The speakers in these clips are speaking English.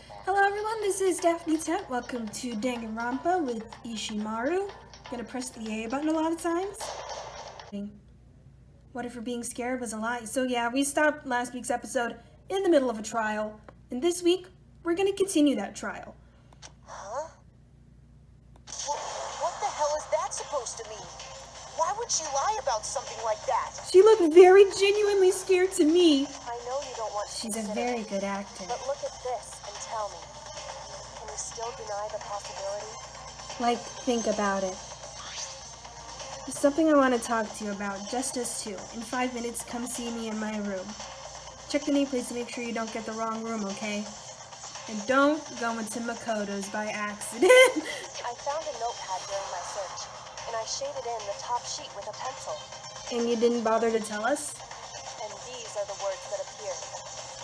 Hello everyone, this is Daphne Tent. Welcome to Danganronpa with Ishimaru. Gonna press the A button a lot of times. What if her being scared was a lie? So yeah, we stopped last week's episode in the middle of a trial. And this week, we're gonna continue that trial. Huh? What the hell is that supposed to mean? Why would she lie about something like that? She looked very genuinely scared to me. I know you don't want to She's a consider very it, good actor. but look at this and tell me. Can you still deny the possibility? Like, think about it. There's something I want to talk to you about, just us two. In 5 minutes, come see me in my room. Check the nameplates to make sure you don't get the wrong room, okay? And don't go into Makoto's by accident. I found a notepad during my search, and I shaded in the top sheet with a pencil. And you didn't bother to tell us? And these are the words that appeared.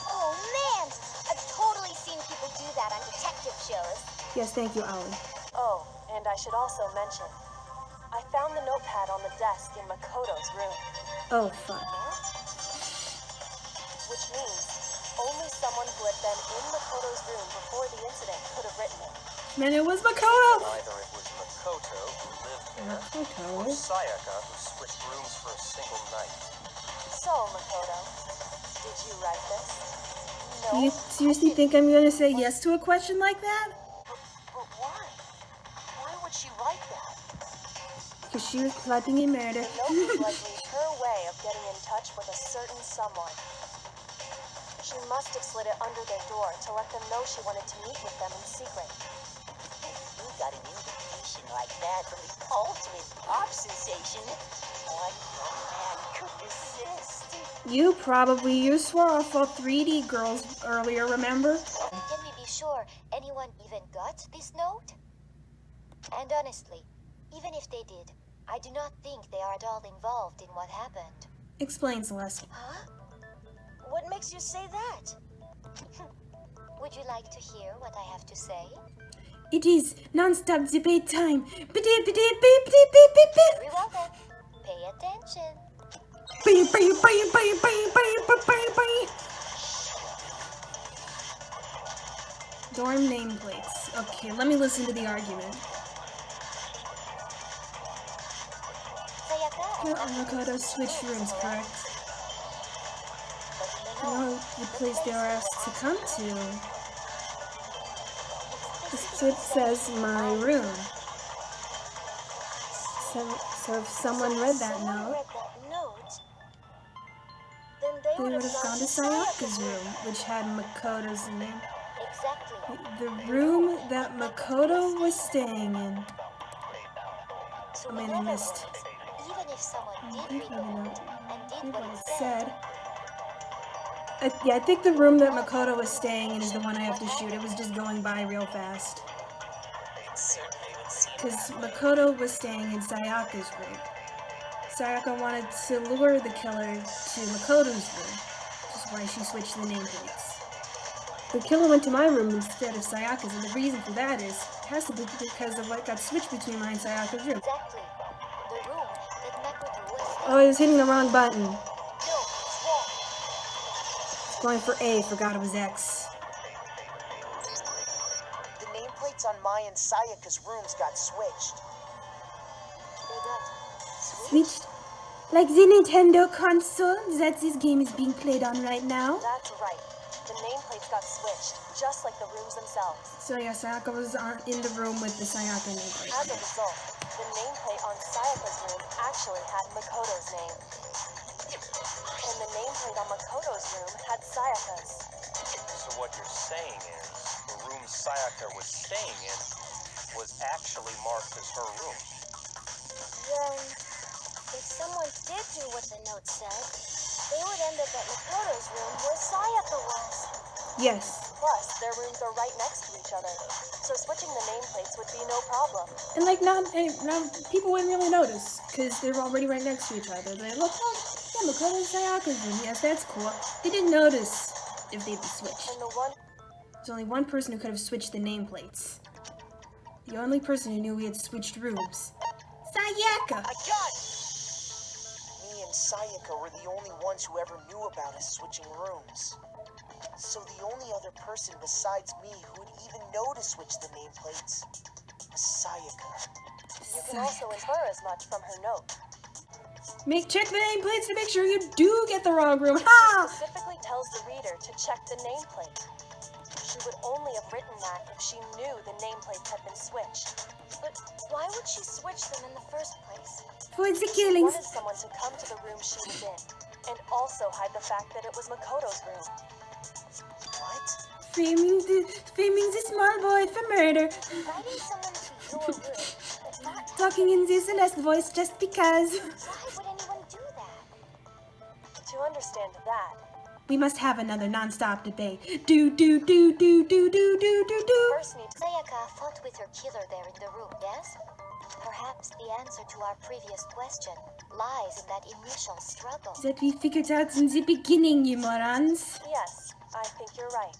Oh man! I've totally seen people do that on detective shows. Yes, thank you, Ollie. Oh, and I should also mention, I found the notepad on the desk in Makoto's room. Oh, fuck. Which means only someone who had been in Makoto's room before the incident could have written it. Man, it was Makoto! Either it was Makoto who lived there, or Makoto? Sayaka who switched rooms for a single night. So, Makoto, did you write this? No. Do you seriously think I'm gonna say yes to a question like that? But why? Why would she write that? Because she was plotting a murder. The note was likely her way of getting in touch with a certain someone. She must have slid it under their door to let them know she wanted to meet with them in secret. You got an invitation like that from the ultimate pop sensation. What man could resist? You probably. You swore off all 3D girls earlier, remember? Can we be sure anyone even got this note? And honestly, even if they did, I do not think they are at all involved in what happened. Explain, Celeste. Huh? What makes you say that? Would you like to hear what I have to say? It is non-stop debate time. Very well then. Pay attention. Dorm nameplates. Okay, let me listen to the argument. Sayaka and Makoto switched rooms, correct? You know the place they were asked to come to. It says my room. So if someone read that note, Then they would have gone to Sayaka's room, which had Makoto's name. exactly. The room that Makoto was staying in. So I mean, in I other missed. words, even if someone I did think read I the know note and did what what it it said, said. I think the room that Makoto was staying in is the one I have to shoot. It was just going by real fast. Because Makoto was staying in Sayaka's room. Sayaka wanted to lure the killer to Makoto's room, which is why she switched the nameplates. The killer went to my room instead of Sayaka's, and the reason for that is, it has to be because of what got switched between mine and Sayaka's room. exactly. The room that Makoto was Oh, I was hitting the wrong button. No, it's wrong. Going for A, forgot it was X. The nameplates on Mai and Sayaka's rooms got switched. they got Switched? Like the Nintendo console that this game is being played on right now? That's right. The nameplates got switched, just like the rooms themselves. So yeah, Sayaka was in the room with the Sayaka As a nameplate. result, the nameplate on Sayaka's room actually had Makoto's name. And the nameplate on Makoto's room had Sayaka's. So what you're saying is, the room Sayaka was staying in was actually marked as her room. Then, if someone did do what the note said, they would end up at Makoto's room where Sayaka was. Yes. Plus, their rooms are right next to each other, so switching the nameplates would be no problem. And like now people wouldn't really notice because they're already right next to each other. They look, oh, yeah, Makoto and Sayaka's room. Yes, that's cool. They didn't notice if they'd be switched. And the one There's only one person who could have switched the nameplates. The only person who knew we had switched rooms. Sayaka! I got it! Me and Sayaka were the only ones who ever knew about us switching rooms. So the only other person besides me who would even know to switch the nameplates was Sayaka. You can also infer as much from her note. Check the nameplates to make sure you do get the wrong room. Ha! Specifically tells the reader to check the nameplate. She would only have written that if she knew the nameplates had been switched. But why would she switch them in the first place? For the She killings. wanted someone to come to the room she was in, and also hide the fact that it was Makoto's room. What? Framing the small boy for murder. Inviting someone to your room, but not Talking in the Celeste voice just because. Why would anyone do that? To understand that, We must have another non-stop debate. Do. first need to Sayaka fought with her killer there in the room, yes? Perhaps the answer to our previous question lies in that initial struggle. That we figured out in the beginning, you morons. Yes, I think you're right.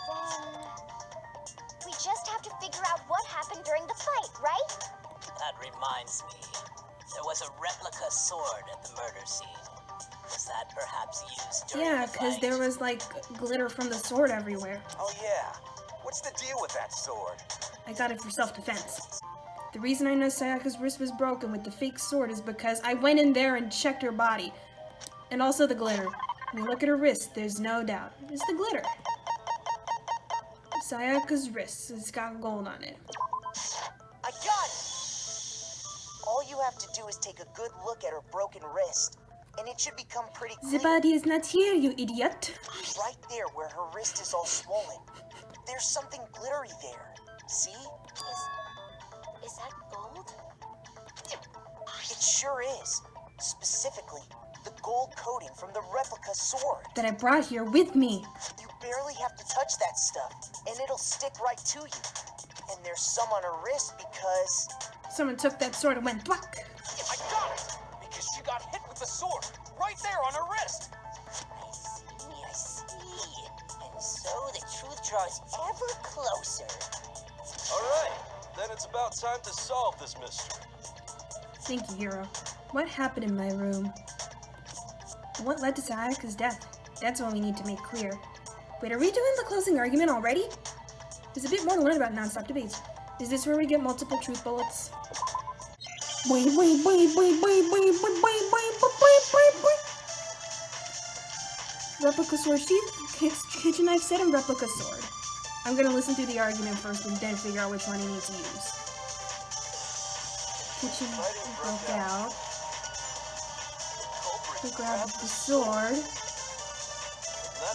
Then we just have to figure out what happened during the fight, right? That reminds me. There was a replica sword at the murder scene. Was that perhaps used during Yeah, the because fight? there was like glitter from the sword everywhere. Oh yeah. What's the deal with that sword? I got it for self-defense. The reason I know Sayaka's wrist was broken with the fake sword is because I went in there and checked her body. And also the glitter. When you look at her wrist, there's no doubt. It's the glitter. Sayaka's wrist. It's got gold on it. I got it! All you have to do is take a good look at her broken wrist, and it should become pretty The clear. body is not here, you idiot. Right there where her wrist is all swollen. There's something glittery there. See? Is that gold? It sure is. Specifically, the gold coating from the replica sword. That I brought here with me. You barely have to touch that stuff, and it'll stick right to you. And there's some on her wrist because... Someone took that sword and went thwack. I got it! Because she got hit with the sword, right there on her wrist! I see. And so the truth draws ever closer. Alright, then it's about time to solve this mystery. Thank you, Hero. What happened in my room? And what led to Sayaka's death? That's what we need to make clear. Wait, are we doing the closing argument already? There's a bit more to learn about non-stop debates. Is this where we get multiple truth bullets? Replica sword sheath, kitchen knife set, and replica sword. I'm gonna listen through the argument first and then figure out which one I need to use. Kitchen knife broke out. We grabbed the sword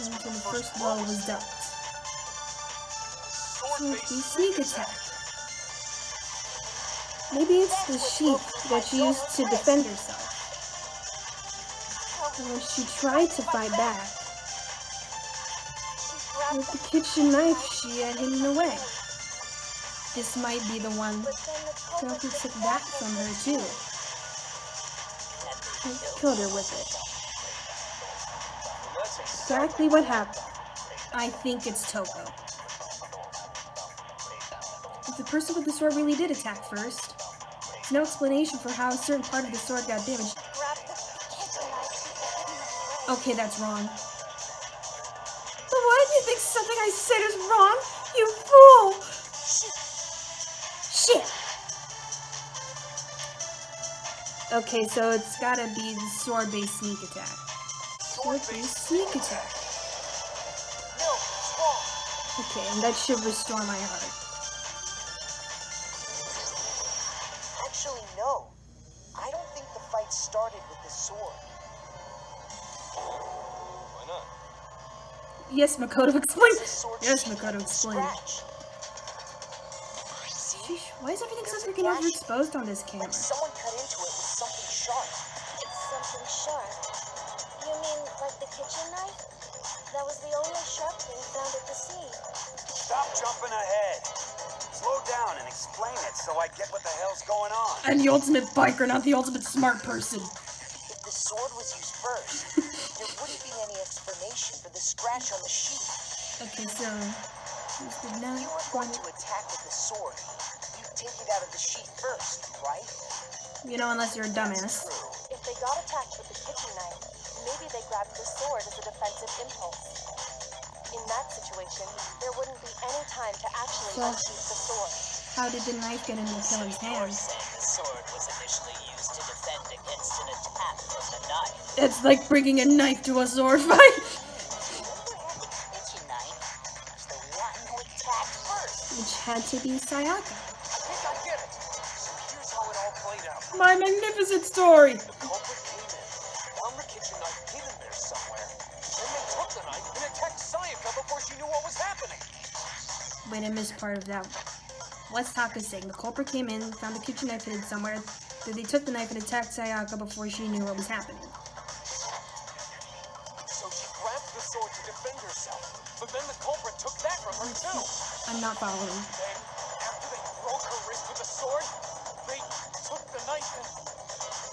until the first blow was dealt. Sword-based sneak attack. Maybe it's the sheath that she used to defend herself. And when she tried to fight back, with the kitchen knife she had hidden away. This might be the one. Joker took that from her too. And killed her with it. Exactly what happened. I think it's Toko. If the person with the sword really did attack first, there's no explanation for how a certain part of the sword got damaged. Okay, that's wrong. But why do you think something I said is wrong? You fool! Shit! Okay, so it's gotta be the sword-based sneak attack. Sword-based sneak attack. No, it's wrong. Okay, and that should restore my heart. Actually, no. I don't think the fight started with the sword. Why not? Yes, Makoto, explain. The sword Yes, sheath Makoto, was explain. scratched. See? Sheesh, why is everything so There's a freaking gash. overexposed on this camera? Like someone cut into it with something sharp. Something sharp. You mean like the kitchen knife? That was the only sharp thing found at the scene. Stop jumping ahead. Slow down and explain it so I get what the hell's going on. I'm the ultimate biker, not the ultimate smart person. If the sword was used first, there wouldn't be any explanation for the scratch on the sheath. Okay, so use the If knife. you were going to attack with the sword, you'd take it out of the sheath first, right? You know, unless you're a dumbass. If they got attacked with the kitchen knife, maybe they grabbed the sword as a defensive impulse. In that situation, there wouldn't be any time to actually So- unsheath the sword. How did the knife get into the killer's You're hand? saying the sword was initially used to defend against an attack from the knife. It's like bringing a knife to a sword fight. Whoever had the kitchen knife was the one who attacked first. Which had to be Sayaka. I think I get it. So here's how it all played out. My magnificent story. The culprit came in, found the kitchen knife hidden there somewhere. Then they took the knife and attacked Sayaka before she knew what was happening. Wait, I missed part of that. What's Taka saying? The culprit came in, found the kitchen knife hidden somewhere. Then they took the knife and attacked Sayaka before she knew what was happening. So she grabbed the sword to defend herself. But then the culprit took that from her too. I'm not following. Then, after they broke her wrist with the sword, they took the knife and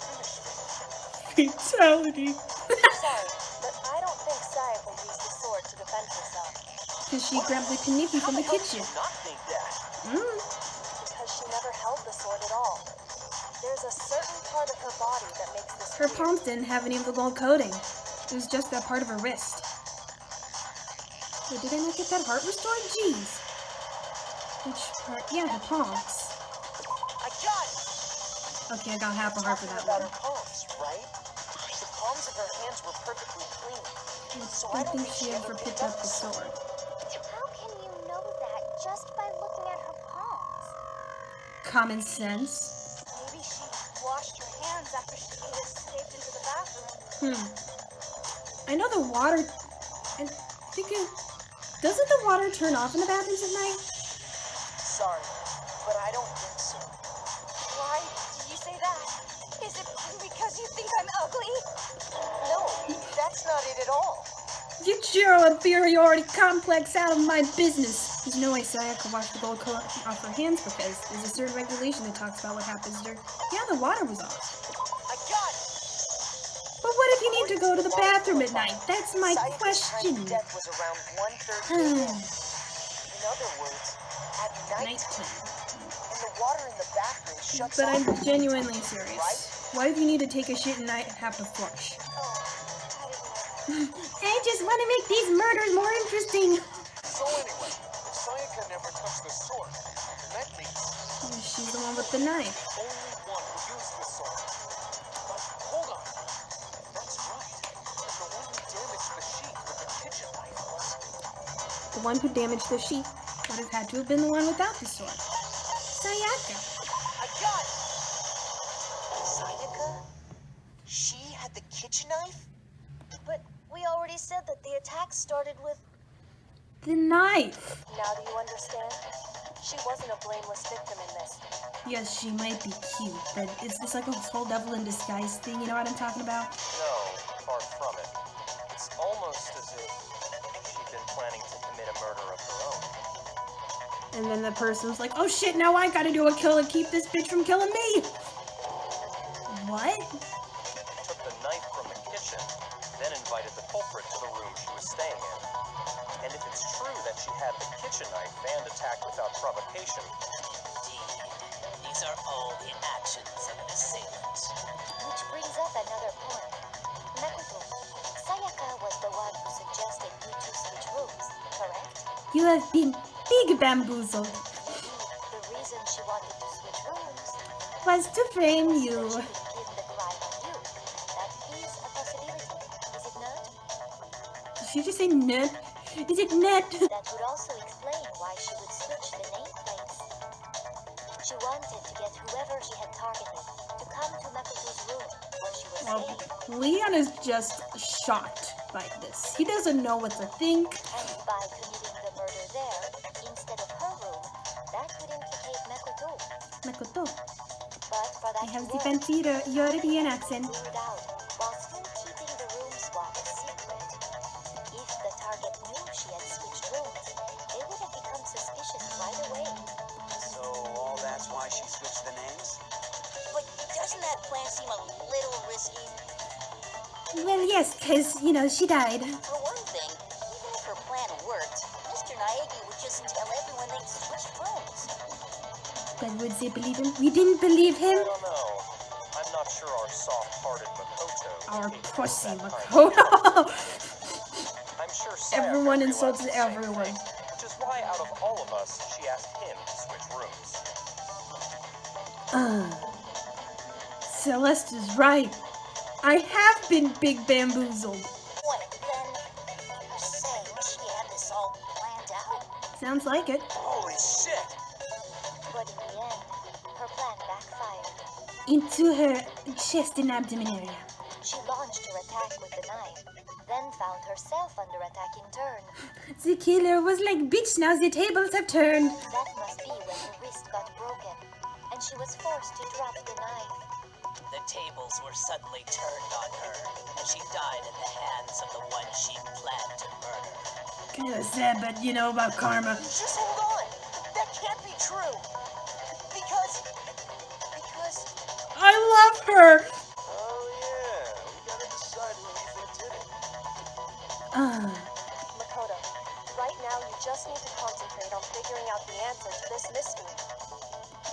finished it. Fatality. Sorry, but I don't think Sayaka used the sword to defend herself. Because she grabbed the kaniki from the kitchen. Not think that. Because she never held the sword at all. There's a certain part of her body that makes this Her weird. palms didn't have any of the gold coating. It was just that part of her wrist. Wait, did I not get that heart restored? Jeez. Which part? Yeah, the palms. I got it! Okay, I got half a heart for Talking that about one. her palms, right? The palms of her hands were perfectly clean. So I don't think she ever picked up the sword. How can you know that just by looking at her palms? Common sense. Maybe she washed her hands after she escaped into the bathroom. I know the water. And thinking, doesn't the water turn off in the bathrooms at night? Sorry, but I don't think so. Why did you say that? Is it because you think I'm ugly? No, that's not it at all. Get your inferiority complex out of my business. There's no way Sayaka washed the gold coat off her hands because there's a certain regulation that talks about what happens during. Yeah, the water was off. I got it! But what if you need to go to the bathroom at night? That's my Sayaka's question. time of death was around 1:30 a.m. In other words, at nighttime. And the water in the bathroom shuts But off. I'm at genuinely nighttime, serious. Right? What if you need to take a shit and I have to flush? I didn't know that. I just want to make these murders more interesting. So anyway, Sayaka never touched the sword. And that means She's the one with the knife. only one who used the sword. But hold on. That's right. The one who damaged the sheet with the kitchen knife was... The one who damaged the sheep would have had to have been the one without the sword. Sayaka. I got it! Sayaka? She had the kitchen knife? But we already said that the attack started with... The knife. Now do you understand? She wasn't a blameless victim in this. Yes, she might be cute, but is this like a whole devil in disguise thing? You know what I'm talking about? No, far from it. It's almost as if she'd been planning to commit a murder of her own. And then the person's like, oh shit, now I gotta do a kill and keep this bitch from killing me. What? Took the knife from the kitchen, then invited the culprit to the room she was staying in. And if it's true that she had the kitchen knife and attacked without provocation, Indeed, these are all the actions of an assailant. Which brings up another point. Makoto, Sayaka was the one who suggested you two switch rooms, correct? You have been big bamboozled. Indeed, the reason she wanted to switch rooms Was to frame was you. so that she could pin the crime on you. That is a possibility, is it not? Did she just say nut? Is it nut? That would also explain why she would switch the nameplates. She wanted to get whoever she had targeted to come to Makoto's room where she was staying, Leon is just shocked by this. He doesn't know what to think. and by committing the murder there instead of her room, that would implicate Makoto. Makoto, But for that I have to the work, Ventira European accent. ruled out while still keeping the room swap a secret. If the target knew she had switched rooms, they would have become suspicious right away. So all that's why she switched the names? But doesn't that plan seem a little risky? Well, yes, because, you know, she died. For one thing, even if her plan worked, Mr. Naegi would just tell everyone they switched rooms. But would they believe him? We didn't believe him. I don't know. I'm not sure our soft-hearted Makoto... Our is capable of pussy that kind of Makoto. I'm sure Sayaka Everyone realized insults the same everyone. thing, which is why out of all of us, she asked him to switch rooms. Celeste is right. I have been big bamboozled. What, then you're saying she had this all planned out? Sounds like it. Holy shit! But in the end, her plan backfired. Into her chest and abdomen area. She launched her attack with the knife, then found herself under attack in turn. The killer was like, bitch, now the tables have turned. That must be when her wrist got broken, and she was forced to drop the knife. The tables were suddenly turned on her, and she died at the hands of the one she planned to murder. Kinda sad, but you know about karma. Just hold on. That can't be true. Because I love her. Oh yeah, we gotta decide who we think did it. Makoto, right now you just need to concentrate on figuring out the answer to this mystery.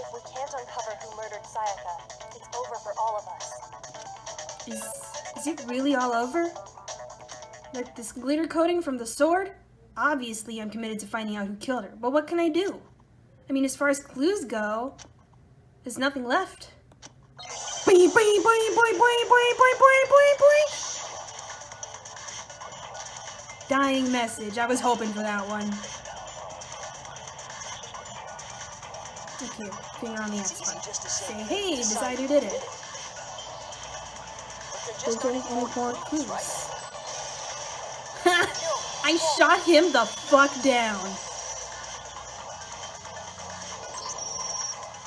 If we can't uncover who murdered Sayaka, it's over for all of us. Is it really all over? Like this glitter coating from the sword? Obviously, I'm committed to finding out who killed her. But what can I do? I mean, as far as clues go, there's nothing left. Boing, boing, boing, boing, boing, boing, boing, boing, boing, boing. Dying message. I was hoping for that one. Okay, finger on the X button. Say, hey, decide who did it. Don't get any more clues. I shot him the fuck down.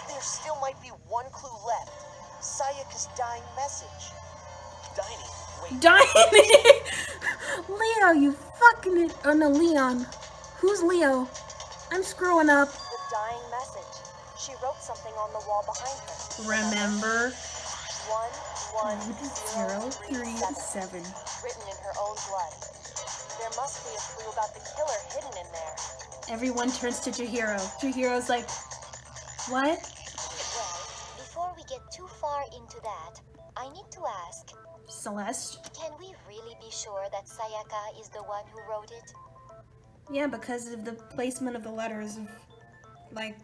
there still might be one clue left. Sayaka's dying message. Diney, wait. Dying. Leo, you fucking it. Oh no, Leon. Who's Leo? I'm screwing up. The dying message. She wrote something on the wall behind her. Remember? 11037. 037. Written in her own blood. There must be a clue about the killer hidden in there. Everyone turns to Chihiro. Chihiro's like, what? Well, before we get too far into that, I need to ask, Celeste? can we really be sure that Sayaka is the one who wrote it? Yeah, because of the placement of the letters. Like,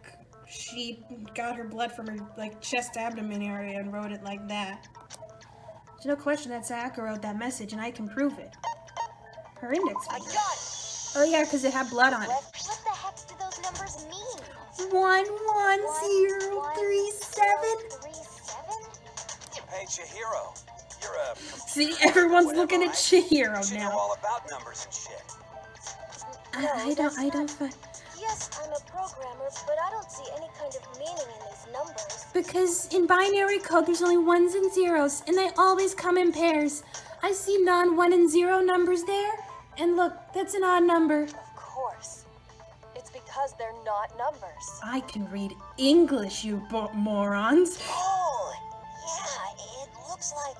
she got her blood from her, like, chest abdomen area and wrote it like that. There's no question that Sayaka wrote that message, and I can prove it. Her index I finger. got it! Oh yeah, because it had blood on it. What the heck do those numbers mean? 11037. 37? Hey, Chihiro, you're a... See, everyone's looking at Chihiro You know now. all about numbers and shit. I don't find... Yes, I'm a programmer, but I don't see any kind of meaning in these numbers. Because in binary code, there's only ones and zeros, and they always come in pairs. I see non-1 and 0 numbers there, and look, that's an odd number. Of course. It's because they're not numbers. I can read English, you morons. Oh, yeah, it looks like...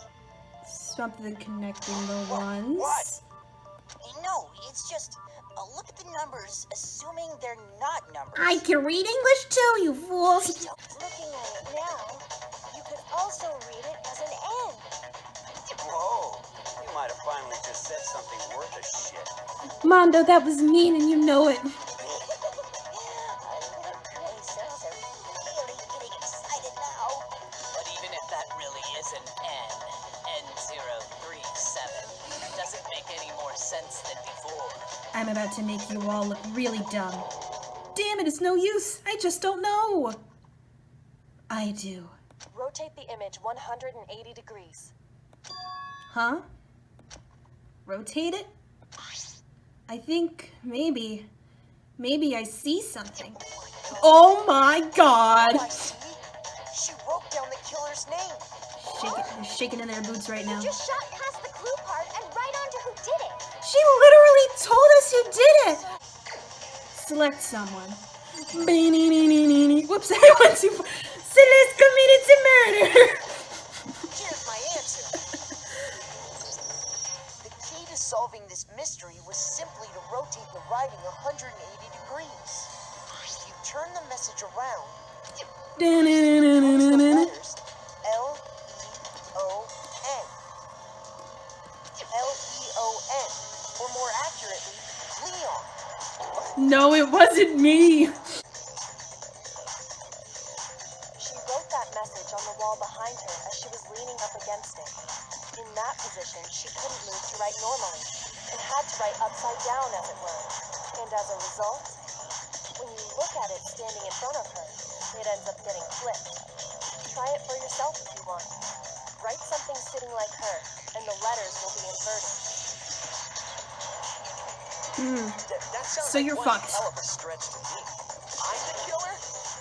Something connecting the ones. What? No, it's just... look at the numbers, assuming they're not numbers. I can read English too, you fools. Looking at it now, you could also read it as an N. Whoa, you might have finally just said something worth a shit. Mondo, that was mean and you know it. Our little princess are really getting excited now. But even if that really is an N037, doesn't make any more sense than before. I'm about to make you all look really dumb. Damn it, it's no use. I just don't know. I do. Rotate the image 180 degrees. Huh? Rotate it? I think maybe I see something. Oh my god! I see. She wrote down the killer's name. They're shaking in their boots right now. Just shot past the clue part and right onto who did it. She literally told us who did it! Select someone. Whoops, I went too far. Celeste committed to murder! Here's my answer. The key to solving this mystery was simply to rotate the writing 180 degrees. If you turn the message around, notice the letters L-E-O-N. L-E-O-N. Or more accurately, No, it wasn't me. She wrote that message on the wall behind her as she was leaning up against it. In that position, she couldn't move to write normally, and had to write upside down, as it were. And as a result, when you look at it standing in front of her, it ends up getting flipped. Try it for yourself if you want. Write something sitting like her, and the letters will be inverted. That sounds So like you're one fucked. hell of a stretch to me. I'm the killer?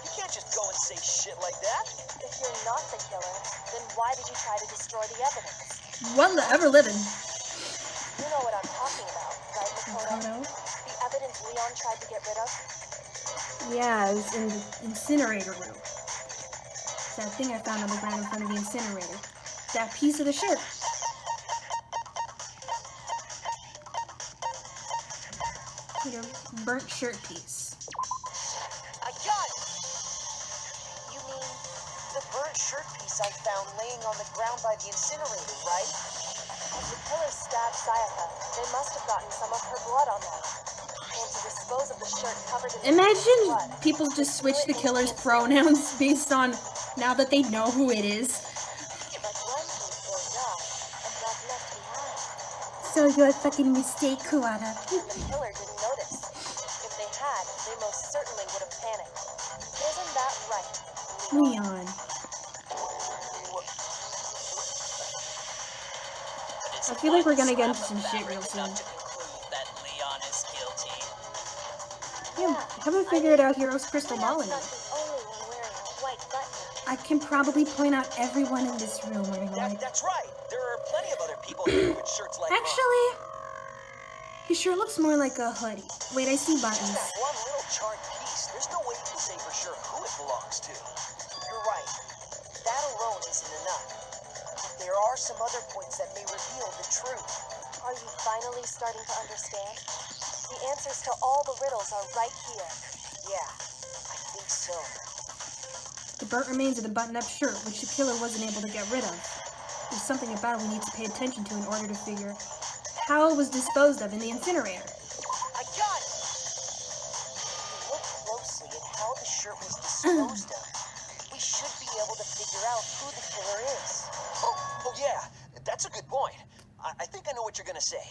You can't just go and say shit like that. If you're not the killer, then why did you try to destroy the evidence? What the ever living? You know what I'm talking about, right, Makoto? The evidence Leon tried to get rid of? Yeah, it was in the incinerator room. That thing I found on the ground in front of the incinerator. That piece of the shirt. You know, burnt shirt piece. I got it! You mean the burnt shirt piece I found laying on the ground by the incinerator, right? As the killer stabbed Sayaka, they must have gotten some of her blood on them. And to dispose of the shirt covered in Imagine blood, people just switch the killer's pronouns based on now that they know who it is. but one piece burned off and got left behind. So you're a fucking mistake, Kuwata. And the killer didn't notice. If they had, they most certainly would have panicked. Isn't that right, Leon. I feel like we're gonna get into some shit real soon. Enough to conclude that Leon is guilty. Yeah, I haven't figured out Hero's crystal ball Leon's yet. not the only one wearing a white button. I can probably point out everyone in this room wearing a white. That's right. There are plenty of other people here with shirts like mine. Actually, he sure looks more like a hoodie. Wait, I see Just buttons. that one little charred piece. There's no way you can say for sure who it belongs to. You're right. That alone isn't enough. But there are some other points that may reveal the truth. Are you finally starting to understand? The answers to all the riddles are right here. Yeah, I think so. The burnt remains of the button-up shirt, which the killer wasn't able to get rid of. There's something about it we need to pay attention to in order to figure how it was disposed of in the incinerator. I got it! If you look closely at how the shirt was disposed of, we should be able to figure out who the killer is. Oh yeah, that's a good point. I think I know what you're gonna say.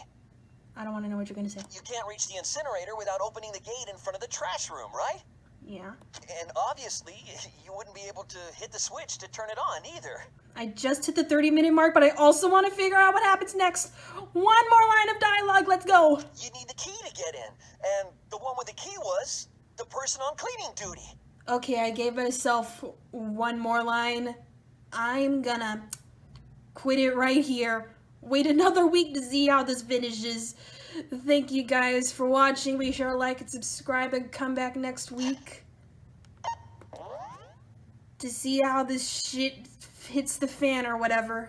I don't want to know what you're gonna say. You can't reach the incinerator without opening the gate in front of the trash room, right? Yeah. And obviously, you wouldn't be able to hit the switch to turn it on either. I just hit the 30-minute mark, but I also want to figure out what happens next. One more line of dialogue, let's go. You need the key to get in, and the one with the key was the person on cleaning duty. Okay, I gave myself one more line. I'm gonna quit it right here. Wait another week to see how this finishes. Thank you guys for watching. Be sure to like and subscribe and come back next week to see how this shit hits the fan or whatever.